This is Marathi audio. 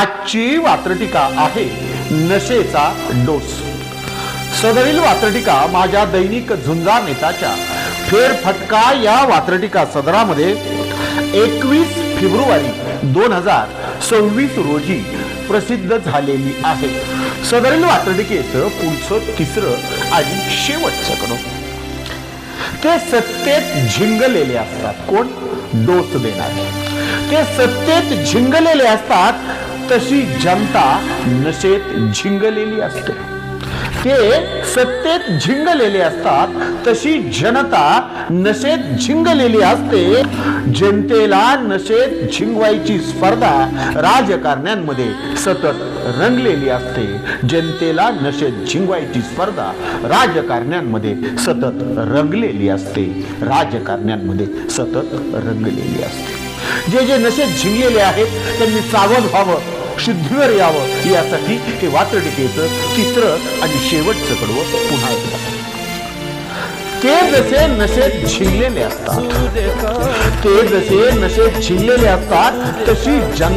आजची वात्रटिका आहे नशेचा डोस। सदरील वात्रटिका माझ्या दैनिक झुंजार नेताच्या फेरफटका या वात्रटिका सदरामध्ये 21 फेब्रुवारी 2026 रोजी प्रसिद्ध झालेली आहे। सदरील वात्रटिकेचं पुढचं तिसरं आणि शेवटचं कडं ते सत्तेत झिंगलेले असतात। कोण? डोस देणारे। ते सत्तेत झिंगलेले असतात, तशी जनता नशेत झिंगलेली असते। ते सत्तेत झिंगलेले असतात, तशी जनता नशेत झिंगलेली असते। जनतेला नशेत झिंगवायची स्पर्धा राजकारण्यांमध्ये सतत रंगलेली असते। जनतेला नशेत झिंगवायची स्पर्धा राजकारण्यांमध्ये सतत रंगलेली असते। राजकारण्यांमध्ये सतत रंगलेली असते। जे नशेत झिंगलेले आहेत त्यांनी सावध व्हावं, शुद्धीवर यावं, यासाठी हे वात्रटिकेचं तिसरं आणि शेवटचं कडवं पुन्हा एकदा। ते जसे नशेत झिंगलेले असतात, ते जसे नशेत झिंगलेले असतात, तशी जनता